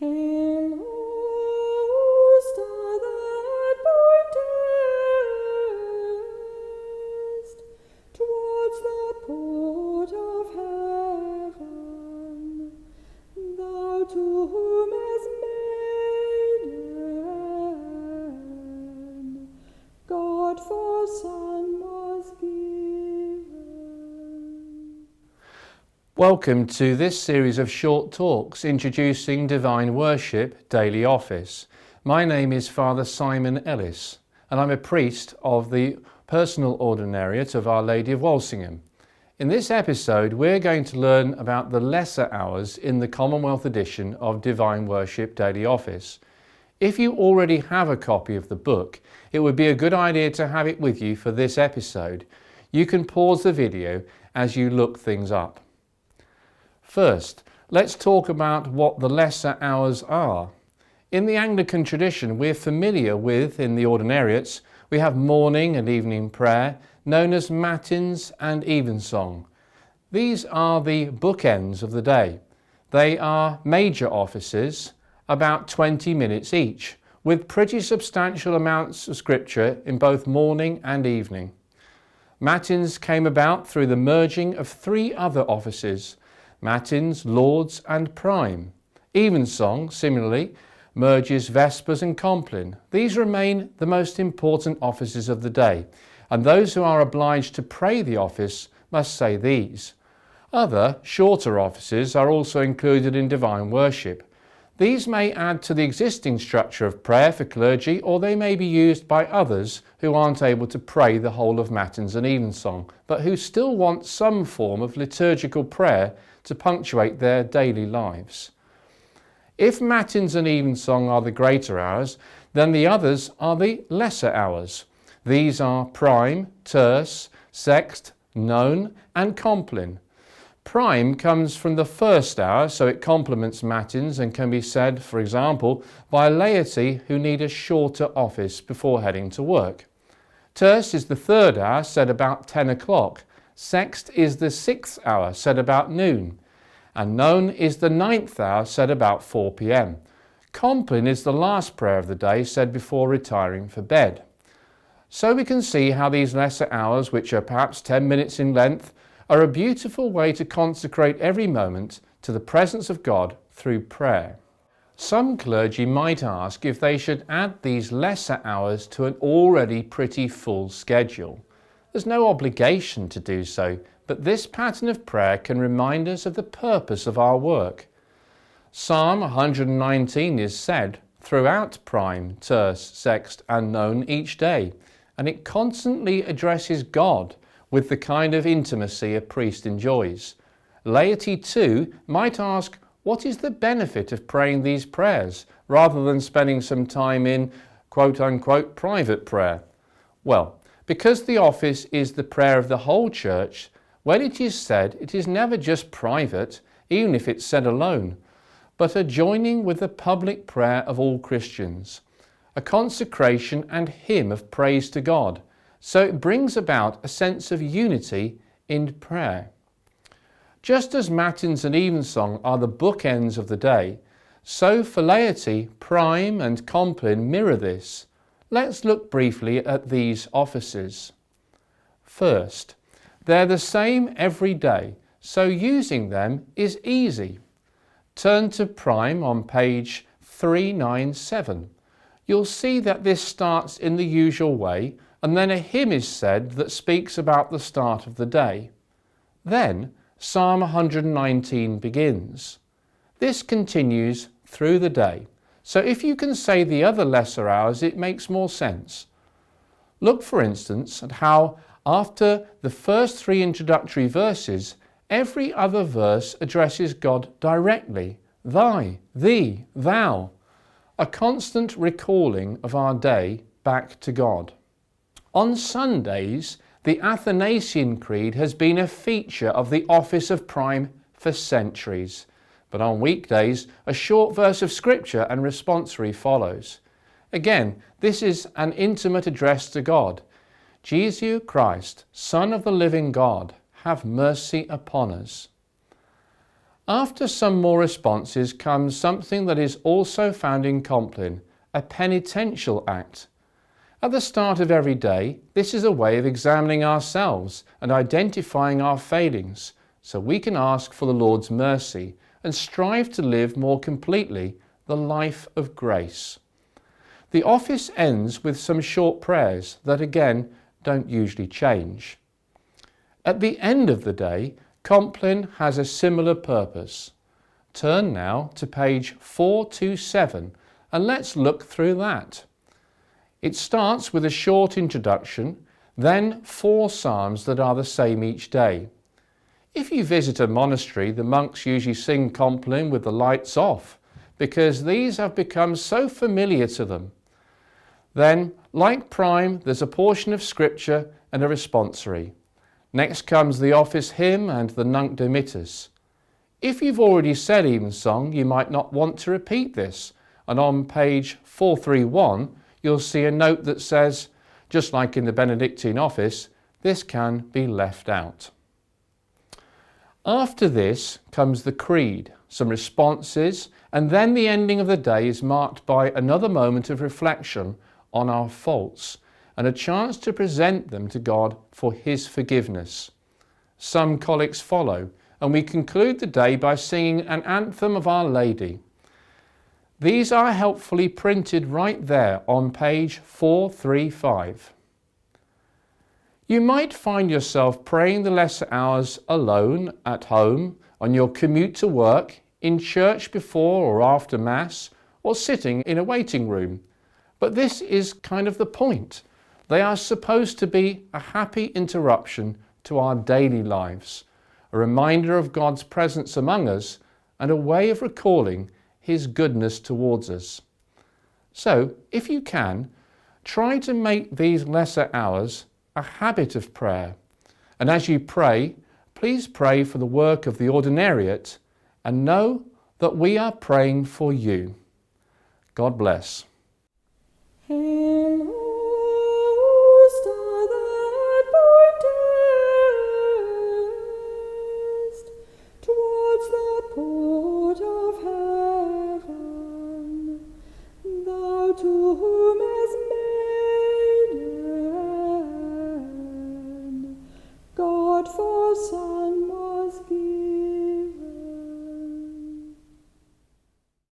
Hail, O star that pointest towards the port of heaven, thou to whom as maiden God for Son was given. Welcome to this series of short talks introducing Divine Worship Daily Office. My name is Father Simon Ellis and I'm a priest of the Personal Ordinariate of Our Lady of Walsingham. In this episode we're going to learn about the lesser hours in the Commonwealth Edition of Divine Worship Daily Office. If you already have a copy of the book, it would be a good idea to have it with you for this episode. You can pause the video as you look things up. First, let's talk about what the lesser hours are. In the Anglican tradition, we're familiar with, in the Ordinariates, we have morning and evening prayer, known as matins and evensong. These are the bookends of the day. They are major offices, about 20 minutes each, with pretty substantial amounts of scripture in both morning and evening. Matins came about through the merging of three other offices: Matins, Lauds and Prime. Evensong, similarly, merges Vespers and Compline. These remain the most important offices of the day, and those who are obliged to pray the office must say these. Other, shorter offices are also included in divine worship. These may add to the existing structure of prayer for clergy, or they may be used by others who aren't able to pray the whole of Matins and Evensong, but who still want some form of liturgical prayer to punctuate their daily lives. If Matins and Evensong are the greater hours, then the others are the lesser hours. These are Prime, Terce, Sext, None and Compline. Prime comes from the first hour, so it complements Matins and can be said, for example, by laity who need a shorter office before heading to work. Terce is the third hour, said about 10 o'clock. Sext is the 6th hour, said about noon. And None is the 9th hour, said about 4 p.m. Compline is the last prayer of the day, said before retiring for bed. So we can see how these lesser hours, which are perhaps 10 minutes in length, are a beautiful way to consecrate every moment to the presence of God through prayer. Some clergy might ask if they should add these lesser hours to an already pretty full schedule. There's no obligation to do so, but this pattern of prayer can remind us of the purpose of our work. Psalm 119 is said throughout Prime, Terce, Sext and None each day, and it constantly addresses God with the kind of intimacy a priest enjoys. Laity too might ask, what is the benefit of praying these prayers rather than spending some time in quote-unquote private prayer? Well, because the office is the prayer of the whole church, when it is said, it is never just private, even if it's said alone, but a joining with the public prayer of all Christians, a consecration and hymn of praise to God. So it brings about a sense of unity in prayer. Just as Matins and Evensong are the bookends of the day, so for laity, Prime and Compline mirror this. Let's look briefly at these offices. First, they're the same every day, so using them is easy. Turn to Prime on page 397. You'll see that this starts in the usual way, and then a hymn is said that speaks about the start of the day. Then Psalm 119 begins. This continues through the day, so if you can say the other lesser hours, it makes more sense. Look, for instance, at how after the first three introductory verses, every other verse addresses God directly. Thy, thee, thou. A constant recalling of our day back to God. On Sundays, the Athanasian Creed has been a feature of the office of Prime for centuries. But on weekdays, a short verse of scripture and responsory follows. Again, this is an intimate address to God. Jesus Christ, Son of the living God, have mercy upon us. After some more responses comes something that is also found in compline, a penitential act. At the start of every day, this is a way of examining ourselves and identifying our failings, so we can ask for the Lord's mercy and strive to live more completely the life of grace. The office ends with some short prayers that again don't usually change. At the end of the day, compline has a similar purpose. Turn now to page 427 and let's look through that. It starts with a short introduction, then 4 psalms that are the same each day. If you visit a monastery, the monks usually sing compline with the lights off, because these have become so familiar to them. Then, like prime, there's a portion of scripture and a responsory. Next comes the office hymn and the Nunc Dimittis. If you've already said evensong, you might not want to repeat this, and on page 431, you'll see a note that says, just like in the Benedictine office, this can be left out. After this comes the creed, some responses, and then the ending of the day is marked by another moment of reflection on our faults and a chance to present them to God for His forgiveness. Some collects follow, and we conclude the day by singing an anthem of Our Lady. These are helpfully printed right there on page 435. You might find yourself praying the lesser hours alone, at home, on your commute to work, in church before or after Mass, or sitting in a waiting room. But this is kind of the point. They are supposed to be a happy interruption to our daily lives, a reminder of God's presence among us, and a way of recalling His goodness towards us. So, if you can, try to make these lesser hours a habit of prayer. And as you pray, please pray for the work of the Ordinariate and know that we are praying for you. God bless. Hail, star that pointest towards the port of heaven, thou to whom